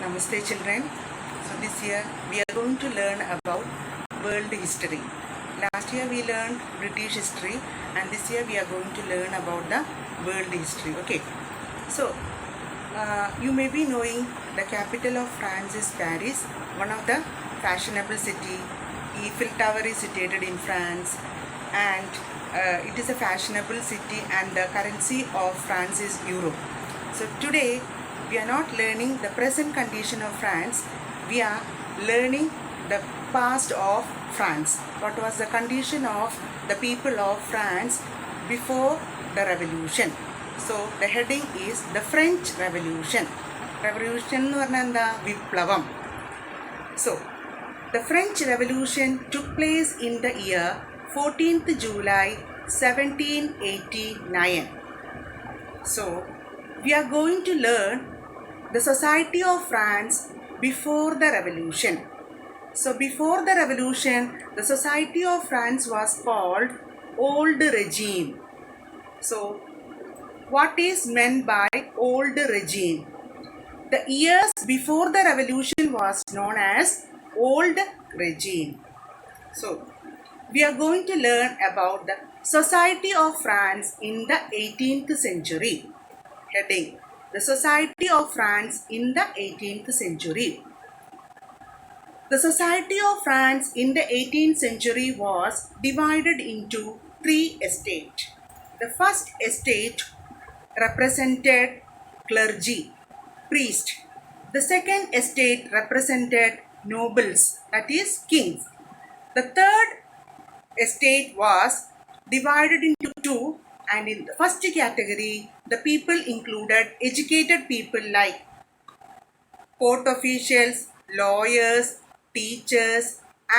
Namaste children. So this year we are going to learn about world history. Last year we learned British history and this year we are going to learn about the world history. Okay. So you may be knowing the capital of France is Paris, one of the fashionable city. Eiffel Tower is situated in France and it is a fashionable city and the currency of France is euro. So today we are not learning the present condition of France, we are learning the past of France. What was the condition of the people of France before the revolution? So the heading is the French Revolution. Revolution എന്ന് പറഞ്ഞാൽ എന്താ? വിപ്ലവം. So the French Revolution took place in the year 14th July 1789. So we are going to learn the society of France before the revolution. So before the revolution, the society of France was called old regime. So what is meant by old regime? The years before the revolution was known as old regime. So we are going to learn about the society of France in the 18th century. Heading: the society of France in the 18th century. The society of France in the 18th century was divided into three estates. The first estate represented clergy, priest. The second estate represented nobles, that is kings. The third estate was divided into two, and in the first category the people included educated people like court officials, lawyers, teachers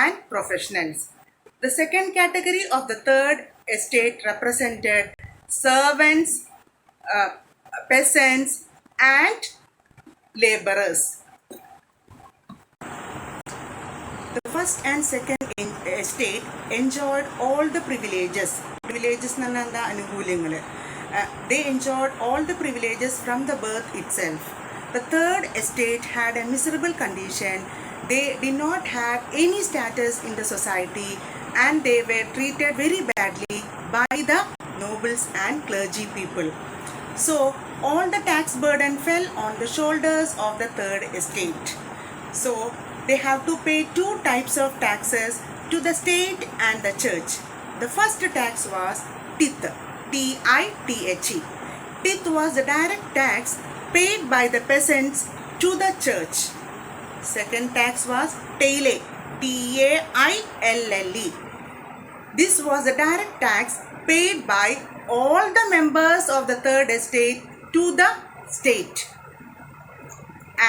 and professionals. The second category of the third estate represented servants, peasants and laborers. The first and second estate enjoyed all the privileges. Privileges nananda anukulangal. They enjoyed all the privileges from the birth itself. The third estate had a miserable condition. They did not have any status in the society and they were treated very badly by the nobles and clergy people. So all the tax burden fell on the shoulders of the third estate. So they have to pay two types of taxes to the state and the church. The first tax was tithe, T-I-T-H-E. Tithe was the direct tax paid by the peasants to the church. Second tax was taille, T-A-I-L-L-E. This was the direct tax paid by all the members of the third estate to the state.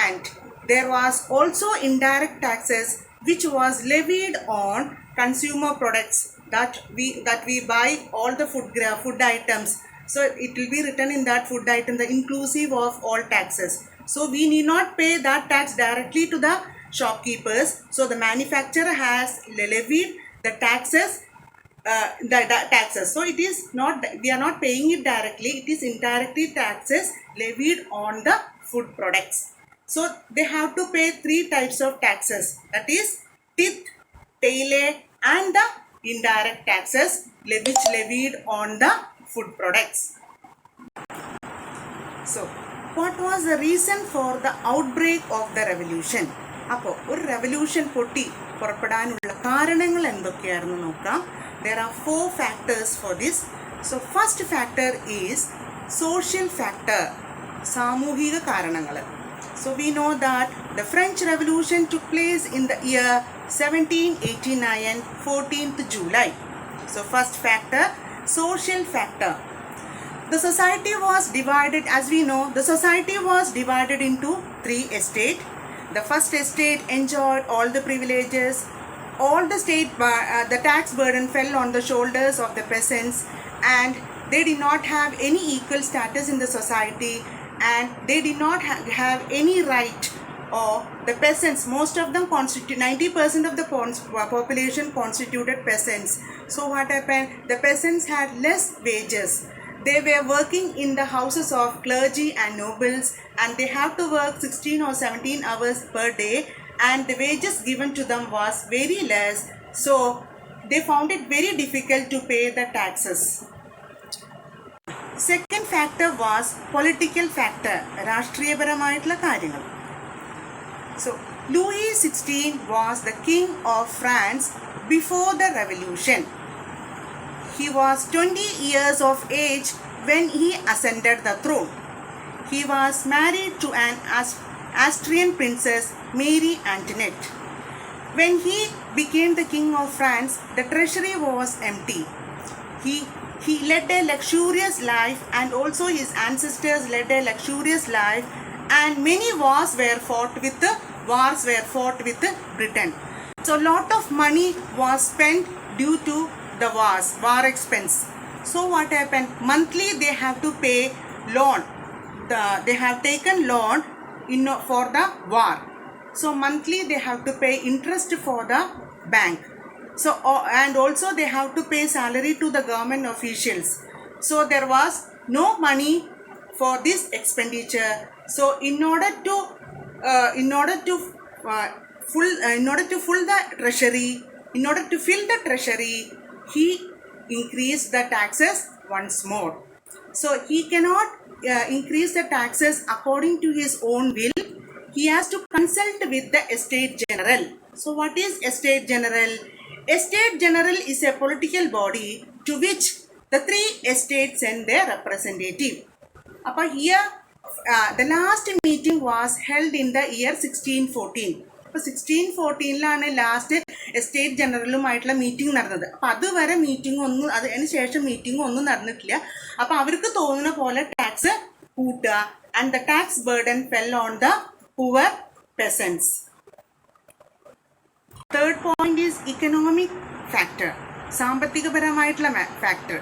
And there was also indirect taxes which was levied on consumer products that we buy all the food items. So it will be written in that food item the inclusive of all taxes. So we need not pay that tax directly to the shopkeepers. So the manufacturer has levied the taxes. Taxes. So it is not, we are not paying it directly. It is indirectly taxes levied on the food products. So they have to pay three types of taxes, that is tithe, taille and the indirect taxes which levied on the food products. So what was the reason for the outbreak of the revolution? അപ്പോൾ ഒരു revolution പൊട്ടി പുറപ്പെടാനുള്ള കാരണങ്ങൾ എന്തൊക്കെയാണെന്ന് നോക്കാം. There are four factors for this. So first factor is social factor, സാമൂഹിക കാരണങ്ങൾ. So we know that the French Revolution took place in the year 1789, 14th July. So first factor, social factor. The society was divided, as we know, the society was divided into three estates. The first estate enjoyed all the privileges. All the the tax burden fell on the shoulders of the peasants and they did not have any equal status in the society and they did not have any right. Or the peasants, most of them constitute 90% of the population constituted peasants. So what happened? The peasants had less wages. they were working in the houses of clergy and nobles, and they have to work 16 or 17 hours per day, and the wages given to them was very less, so they found it very difficult to pay the taxes. Second factor was political factor, രാഷ്ട്രീയപരമായിട്ടുള്ള കാര്യങ്ങൾ. So Louis XVI was the king of France before the revolution. He was 20 years of age when he ascended the throne. He was married to an Austrian princess, Marie Antoinette. When he became the king of France, the treasury was empty. He led a luxurious life, and also his ancestors led a luxurious life, and many wars were fought with Britain. So a lot of money was spent due to the war expense. So what happened? Monthly they have to pay loan. They have taken loan for the war. So monthly they have to pay interest for the bank. So and also they have to pay salary to the government officials. So there was no money for this expenditure. So in order to fill the treasury, he increased the taxes once more. So he cannot increase the taxes according to his own will. He has to consult with the Estate General. So what is Estate General? Estate General is a political body to which the 3 estates send their representative. Appa here the last meeting was held in the year 1614. അപ്പോൾ 1614 last estate ജനറലുമായിട്ടുള്ള meeting നടന്നത്. അപ്പോൾ അതുവരെ അതിന് ശേഷം meeting ഒന്നും നടന്നിട്ടില്ല. അപ്പോൾ അവർക്ക് തോന്നുന്ന പോലെ ടാക്സ് കൂട്ടുക, and the tax burden fell on the poor peasants. Third point is economic factor, സാമ്പത്തികപരമായിട്ടുള്ള ഫാക്ടർ.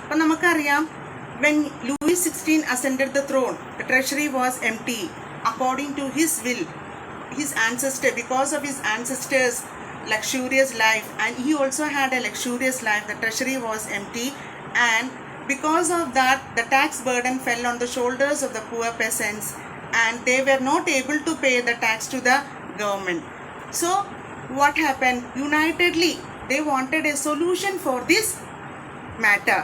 അപ്പം നമുക്കറിയാം, when Louis XVI ascended the throne, the treasury was empty according to his will. Because of his ancestors' luxurious life, and he also had a luxurious life, the treasury was empty, and because of that the tax burden fell on the shoulders of the poor peasants, and they were not able to pay the tax to the government. So what happened? Unitedly they wanted a solution for this matter.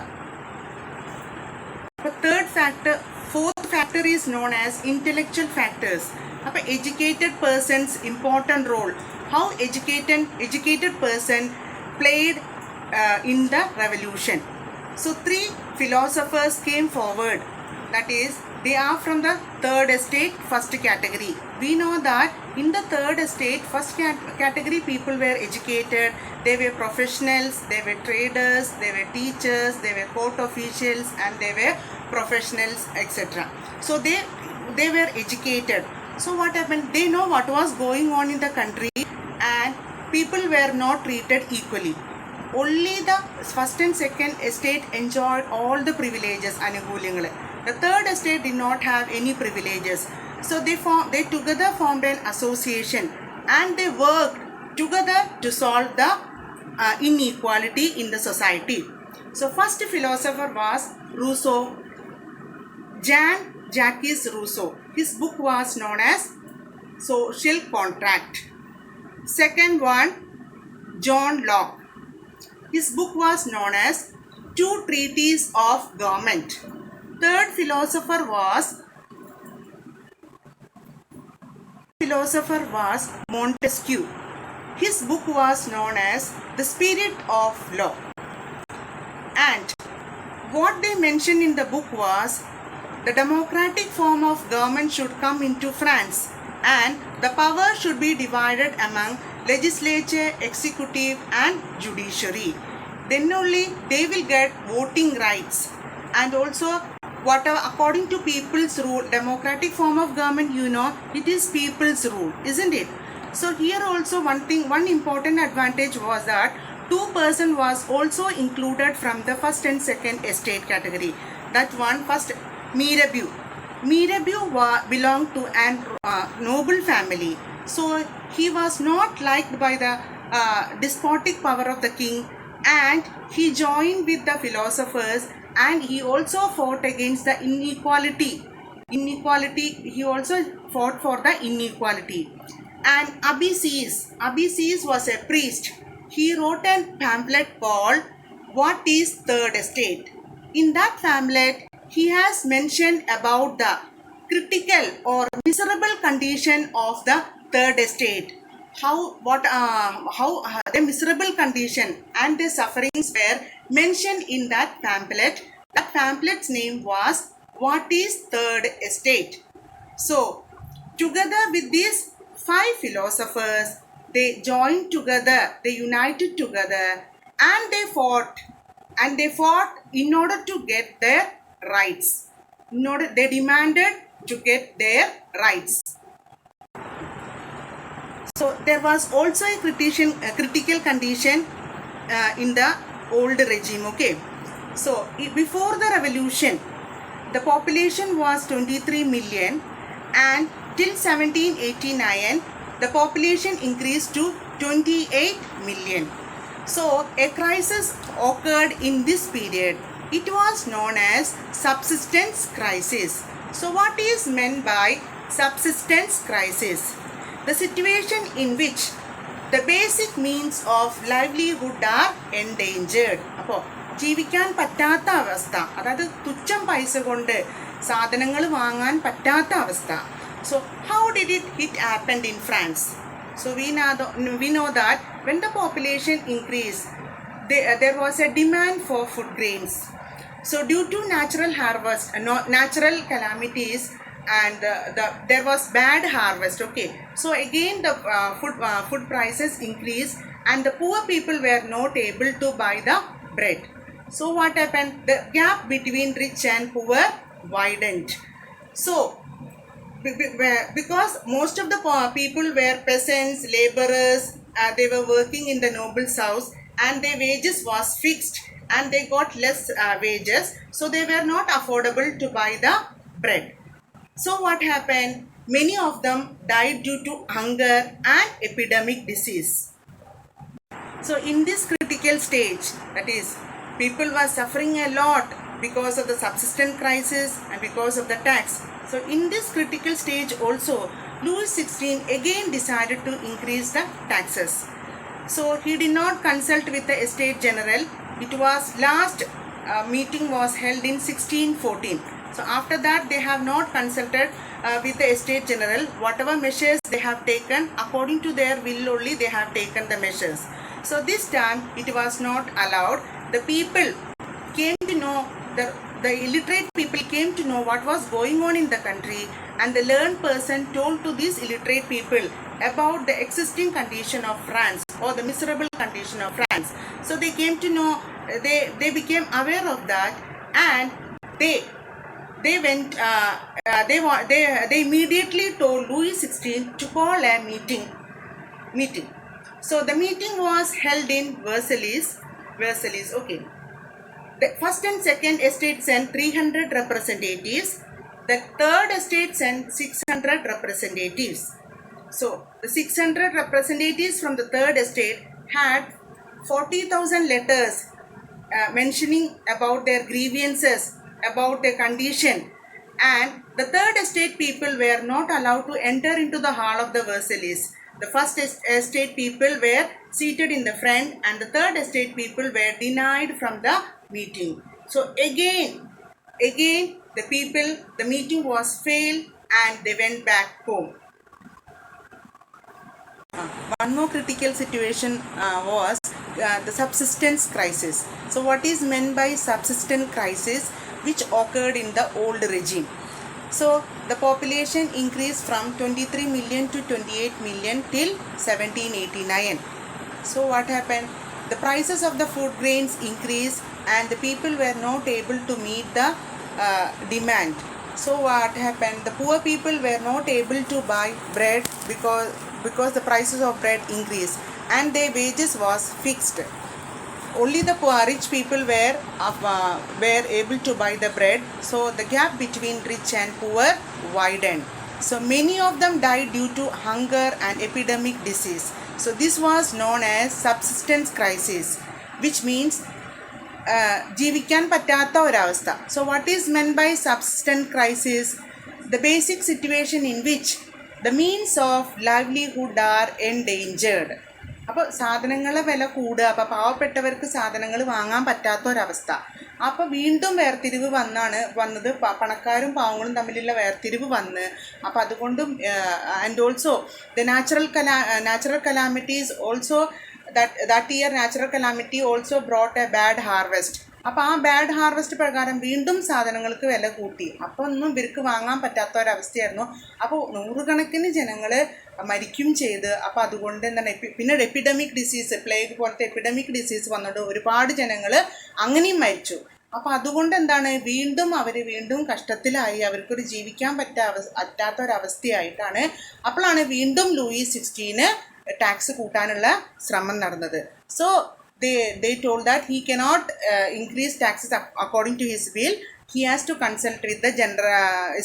The fourth factor is known as intellectual factors. Appa educated person's important role, how educated person played in the revolution. So 3 philosophers came forward, that is they are from the third estate, first category. We know that in the third estate, first category people were educated, they were professionals, they were traders, they were teachers, they were court officials, and they were professionals, etc. So they were educated. So what happened? They know what was going on in the country, and people were not treated equally. Only the first and second estate enjoyed all the privileges, anukulyangale. The third estate did not have any privileges. So they together formed an association, and they worked together to solve the inequality in the society. So first philosopher was Rousseau, Jean-Jacques Rousseau. His book was known as Social Contract. Second one, John Locke. His book was known as Two Treatises of Government. Third philosopher was Montesquieu. His book was known as The Spirit of Law. And what they mentioned in the book was the democratic form of government should come into France, and the power should be divided among legislature, executive, and judiciary. Then only they will get voting rights, and also whatever according to people's rule. Democratic form of government, it is people's rule, isn't it? So here also one important advantage was that 2 person was also included from the first and second estate category. That one, first, Mirabeau. Mirabeau belonged to a noble family. So he was not liked by the despotic power of the king, and he joined with the philosophers and he also fought against the inequality. He also fought for the inequality. And Abbasis was a priest. He wrote a pamphlet called What is Third Estate? In that pamphlet, he has mentioned about the critical or miserable condition of the third estate. How the miserable condition and the sufferings were mentioned in that pamphlet. That pamphlet's name was What is Third Estate? So, together with these five philosophers, they joined together, they united together, and they fought. And they fought in order to get their rights. They demanded to get their rights. So there was also a critical condition in the old regime. Okay. So before the revolution, the population was 23 million, and till 1789, the population increased to 28 million. So a crisis occurred in this period. It was known as subsistence crisis. So what is meant by subsistence crisis? The situation in which the basic means of livelihood are endangered. അപ്പോൾ ജീവിക്കാൻ പറ്റാത്ത അവസ്ഥ, അതായത് തുച്ഛം പൈസ കൊണ്ട് സാധനങ്ങൾ വാങ്ങാൻ പറ്റാത്ത അവസ്ഥ. So how did it happen in France? So we know that when the population increased, there was a demand for food grains. So due to natural calamities, and there was bad harvest. Okay, so again the food prices increased, and the poor people were not able to buy the bread. So what happened? The gap between rich and poor widened. So because most of the people were peasants, laborers, they were working in the noble's house, and their wages was fixed, and they got less wages, so they were not affordable to buy the bread. So what happened? Many of them died due to hunger and epidemic disease. So in this critical stage, that is, people were suffering a lot because of the subsistence crisis and because of the tax. So in this critical stage also, Louis XVI again decided to increase the taxes. So he did not consult with the Estate General. It was last meeting was held in 1614. So after that, they have not consulted with the Estate General. Whatever measures they have taken, according to their will only they have taken the measures. So this time it was not allowed. The people came to know, the illiterate people came to know what was going on in the country, and the learned person told to these illiterate people about the existing condition of France, or the miserable condition of France. So they came to know, they became aware of that, and they went, they immediately told Louis XVI to call a meeting. So the meeting was held in Versailles. Okay. The first and second estate sent 300 representatives. The third estate sent 600 representatives. So the 600 representatives from the third estate had 40,000 letters mentioning about their grievances, about their condition, and the third estate people were not allowed to enter into the hall of the Versailles. The first estate people were seated in the front, and the third estate people were denied from the meeting. So again the meeting was failed, and they went back home. One more critical situation was the subsistence crisis. So what is meant by subsistence crisis, which occurred in the old regime? So the population increased from 23 million to 28 million till 1789. So what happened? The prices of the food grains increased, and the people were not able to meet the demand. So what happened? The poor people were not able to buy bread because the prices of bread increased, and their wages was fixed. Only the rich people were able to buy the bread. So the gap between rich and poor widened. So many of them died due to hunger and epidemic disease. So this was known as subsistence crisis, which means ജീവിക്കാൻ പറ്റാത്ത ഒരവസ്ഥ. So what is meant by subsistence crisis? The basic situation in which the means of livelihood are endangered. അപ്പോൾ സാധനങ്ങളെ വില കൂടുക, അപ്പോൾ പാവപ്പെട്ടവർക്ക് സാധനങ്ങൾ വാങ്ങാൻ പറ്റാത്ത ഒരവസ്ഥ. അപ്പോൾ വീണ്ടും വേർതിരിവ് വന്നത് പണക്കാരും പാവങ്ങളും തമ്മിലുള്ള വേർതിരിവ് വന്ന്, അപ്പോൾ അതുകൊണ്ടും and also the natural calamities also that year natural calamity also brought a bad harvest. അപ്പോൾ ആ ബാഡ് ഹാർവെസ്റ്റ് പ്രകാരം വീണ്ടും സാധനങ്ങൾക്ക് വില കൂട്ടി. അപ്പോൾ ഒന്നും ഇവർക്ക് വാങ്ങാൻ പറ്റാത്ത ഒരവസ്ഥയായിരുന്നു. അപ്പോൾ നൂറുകണക്കിന് ജനങ്ങൾ മരിക്കും ചെയ്ത്. അപ്പോൾ അതുകൊണ്ട് എന്താണ് പിന്നീട് എപ്പിഡമിക് ഡിസീസ്, പ്ലേഗ് പോലത്തെ എപ്പിഡമിക് ഡിസീസ് വന്നിട്ട് ഒരുപാട് ജനങ്ങൾ അങ്ങനെയും മരിച്ചു. അപ്പോൾ അതുകൊണ്ട് എന്താണ് അവർ വീണ്ടും കഷ്ടത്തിലായി, അവർക്കൊരു ജീവിക്കാൻ പറ്റാത്ത ഒരവസ്ഥയായിട്ടാണ്. അപ്പോഴാണ് വീണ്ടും ലൂയി 16 ടാക്സ് കൂട്ടാനുള്ള ശ്രമം നടന്നത്. So they told that he cannot increase taxes according to his will. He has to consult with the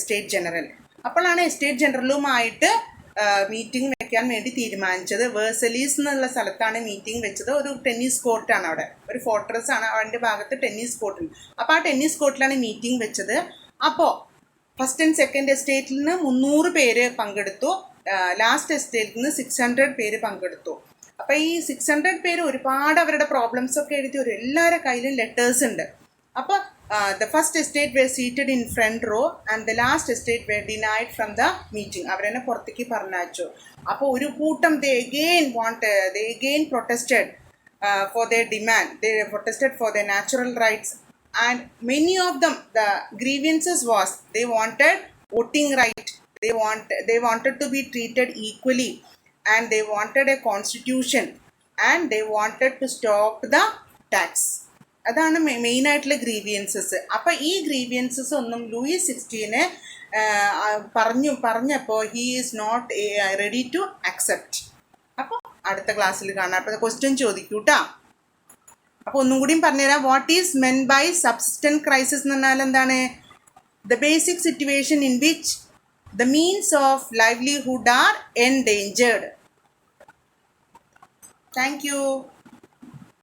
State General. അപ്പോഴാണ് എസ്റ്റേറ്റ് ജനറലുമായിട്ട് മീറ്റിംഗ് വെക്കാൻ വേണ്ടി തീരുമാനിച്ചത്. വേഴ്സലീസ് എന്നുള്ള സ്ഥലത്താണ് മീറ്റിംഗ് വെച്ചത്. ഒരു ടെന്നീസ് കോർട്ടാണ് അവിടെ, ഒരു ഫോർട്രസ് ആണ്, അതിൻ്റെ ഭാഗത്ത് ടെന്നീസ് കോർട്ടുണ്ട്. അപ്പോൾ ആ ടെന്നീസ് കോർട്ടിലാണ് മീറ്റിംഗ് വെച്ചത്. അപ്പോൾ ഫസ്റ്റ് ആൻഡ് സെക്കൻഡ് എസ്റ്റേറ്റിൽ നിന്ന് 300 പേര് പങ്കെടുത്തു. ലാസ്റ്റ് എസ്റ്റേറ്റിൽ നിന്ന് 600 പേര് പങ്കെടുത്തു. അപ്പോൾ ഈ 600 പേര് ഒരുപാട് അവരുടെ പ്രോബ്ലംസ് ഒക്കെ എഴുതി, എല്ലാവരുടെ കയ്യിലും ലെറ്റേഴ്സ് ഉണ്ട്. അപ്പോൾ the first estate were seated in front row and the last estate were denied from the meeting. അവരെന്നെ പുറത്തേക്ക് പറഞ്ഞയച്ചു. അപ്പോൾ ഒരു കൂട്ടം they again protested for their demand. They protested for their natural rights, and many of them, the grievances was they wanted voting right. They wanted to be treated equally, and they wanted a constitution, and they wanted to stop the tax. അതാണ് മെയിനായിട്ടുള്ള grievances. അപ്പോൾ ഈ grievances ഒന്നും Louis 16 പറഞ്ഞപ്പോൾ he is not ready to accept. അപ്പോൾ അടുത്ത ക്ലാസ്സിൽ കാണാം. അപ്പോൾ ക്വസ്റ്റ്യൻ ചോദിക്കൂട്ടാ. അപ്പോൾ ഒന്നും കൂടിയും പറഞ്ഞുതരാം. What is meant by subsistence crisis എന്ന് പറഞ്ഞാൽ എന്താണ്? The basic situation in which the means of livelihood are endangered. Thank you.